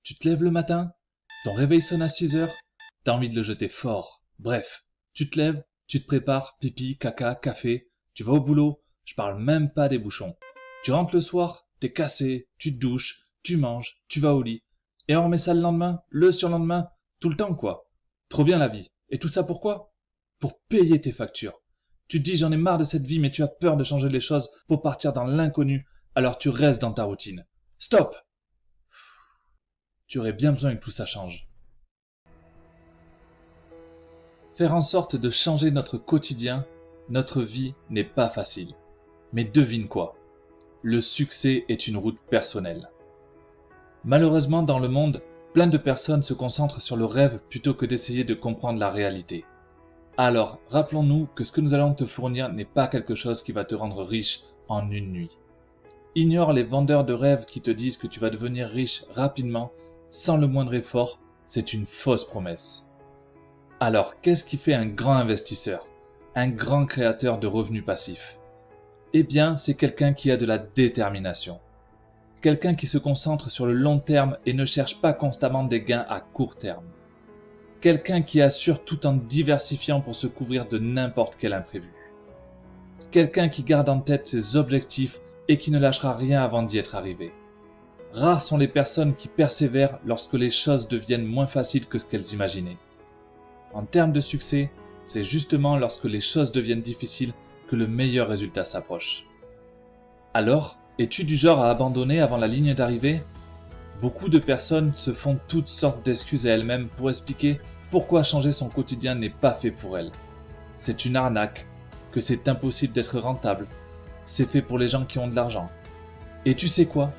Tu te lèves le matin, ton réveil sonne à 6 heures, t'as envie de le jeter fort. Bref, tu te lèves, tu te prépares, pipi, caca, café, tu vas au boulot, je parle même pas des bouchons. Tu rentres le soir, t'es cassé, tu te douches, tu manges, tu vas au lit. Et on remet ça le lendemain, le surlendemain, tout le temps quoi. Trop bien la vie. Et tout ça pourquoi? Pour payer tes factures. Tu te dis j'en ai marre de cette vie mais tu as peur de changer les choses pour partir dans l'inconnu, alors tu restes dans ta routine. Stop! Tu aurais bien besoin que tout ça change. Faire en sorte de changer notre quotidien, notre vie n'est pas facile. Mais devine quoi? Le succès est une route personnelle. Malheureusement, dans le monde, plein de personnes se concentrent sur le rêve plutôt que d'essayer de comprendre la réalité. Alors, rappelons-nous que ce que nous allons te fournir n'est pas quelque chose qui va te rendre riche en une nuit. Ignore les vendeurs de rêves qui te disent que tu vas devenir riche rapidement, sans le moindre effort, c'est une fausse promesse. Alors, qu'est-ce qui fait un grand investisseur, un grand créateur de revenus passifs? Eh bien, c'est quelqu'un qui a de la détermination. Quelqu'un qui se concentre sur le long terme et ne cherche pas constamment des gains à court terme. Quelqu'un qui assure tout en diversifiant pour se couvrir de n'importe quel imprévu. Quelqu'un qui garde en tête ses objectifs et qui ne lâchera rien avant d'y être arrivé. Rares sont les personnes qui persévèrent lorsque les choses deviennent moins faciles que ce qu'elles imaginaient. En termes de succès, c'est justement lorsque les choses deviennent difficiles que le meilleur résultat s'approche. Alors, es-tu du genre à abandonner avant la ligne d'arrivée? Beaucoup de personnes se font toutes sortes d'excuses à elles-mêmes pour expliquer pourquoi changer son quotidien n'est pas fait pour elles. C'est une arnaque, que c'est impossible d'être rentable, c'est fait pour les gens qui ont de l'argent. Et tu sais quoi?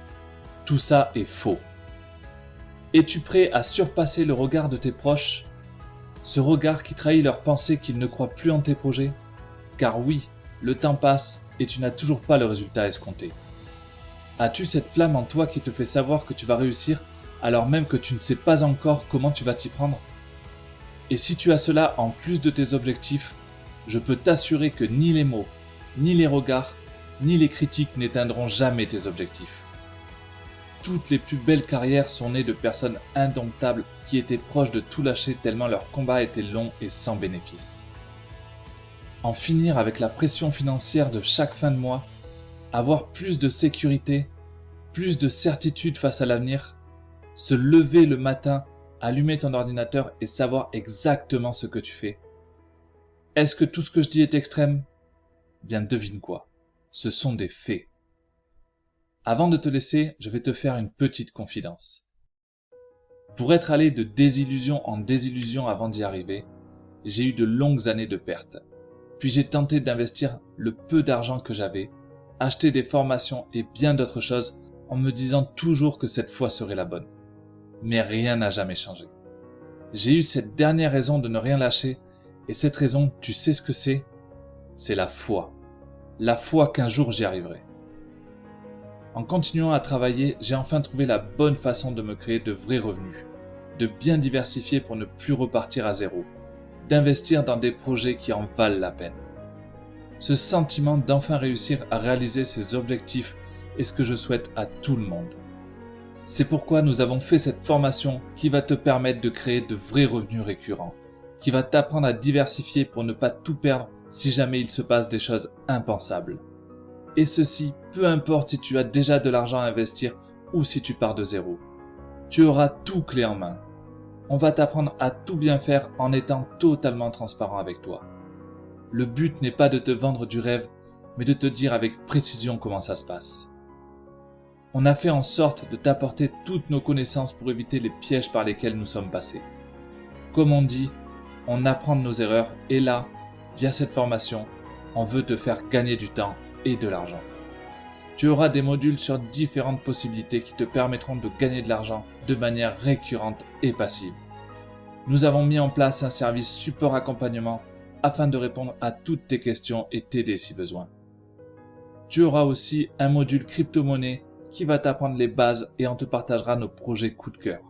Tout ça est faux. Es-tu prêt à surpasser le regard de tes proches? Ce regard qui trahit leur pensée qu'ils ne croient plus en tes projets? Car oui, le temps passe et tu n'as toujours pas le résultat escompté. As-tu cette flamme en toi qui te fait savoir que tu vas réussir alors même que tu ne sais pas encore comment tu vas t'y prendre? Et si tu as cela en plus de tes objectifs, je peux t'assurer que ni les mots, ni les regards, ni les critiques n'éteindront jamais tes objectifs. Toutes les plus belles carrières sont nées de personnes indomptables qui étaient proches de tout lâcher tellement leur combat était long et sans bénéfice. En finir avec la pression financière de chaque fin de mois, avoir plus de sécurité, plus de certitude face à l'avenir, se lever le matin, allumer ton ordinateur et savoir exactement ce que tu fais. Est-ce que tout ce que je dis est extrême? Bien devine quoi, ce sont des faits. Avant de te laisser, je vais te faire une petite confidence. Pour être allé de désillusion en désillusion avant d'y arriver, j'ai eu de longues années de pertes. Puis j'ai tenté d'investir le peu d'argent que j'avais, acheter des formations et bien d'autres choses en me disant toujours que cette fois serait la bonne. Mais rien n'a jamais changé. J'ai eu cette dernière raison de ne rien lâcher et cette raison, tu sais ce que c'est? C'est la foi. La foi qu'un jour j'y arriverai. En continuant à travailler, j'ai enfin trouvé la bonne façon de me créer de vrais revenus, de bien diversifier pour ne plus repartir à zéro, d'investir dans des projets qui en valent la peine. Ce sentiment d'enfin réussir à réaliser ses objectifs est ce que je souhaite à tout le monde. C'est pourquoi nous avons fait cette formation qui va te permettre de créer de vrais revenus récurrents, qui va t'apprendre à diversifier pour ne pas tout perdre si jamais il se passe des choses impensables. Et ceci, peu importe si tu as déjà de l'argent à investir ou si tu pars de zéro. Tu auras tout clé en main. On va t'apprendre à tout bien faire en étant totalement transparent avec toi. Le but n'est pas de te vendre du rêve, mais de te dire avec précision comment ça se passe. On a fait en sorte de t'apporter toutes nos connaissances pour éviter les pièges par lesquels nous sommes passés. Comme on dit, on apprend de nos erreurs et là, via cette formation, on veut te faire gagner du temps et de l'argent. Tu auras des modules sur différentes possibilités qui te permettront de gagner de l'argent de manière récurrente et passive. Nous avons mis en place un service support accompagnement afin de répondre à toutes tes questions et t'aider si besoin. Tu auras aussi un module crypto-monnaie qui va t'apprendre les bases et on te partagera nos projets coup de cœur.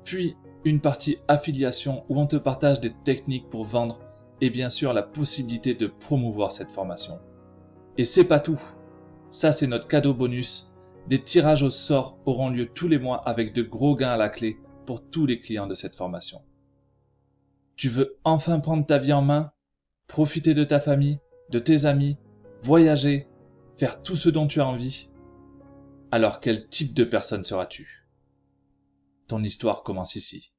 Puis, une partie affiliation où on te partage des techniques pour vendre et bien sûr la possibilité de promouvoir cette formation. Et c'est pas tout. Ça, c'est notre cadeau bonus Des tirages au sort auront lieu tous les mois avec de gros gains à la clé pour tous les clients de cette formation. Tu veux enfin prendre ta vie en main, profiter de ta famille, de tes amis, voyager, faire tout ce dont tu as envie? Alors quel type de personne seras-tu? Ton histoire commence ici.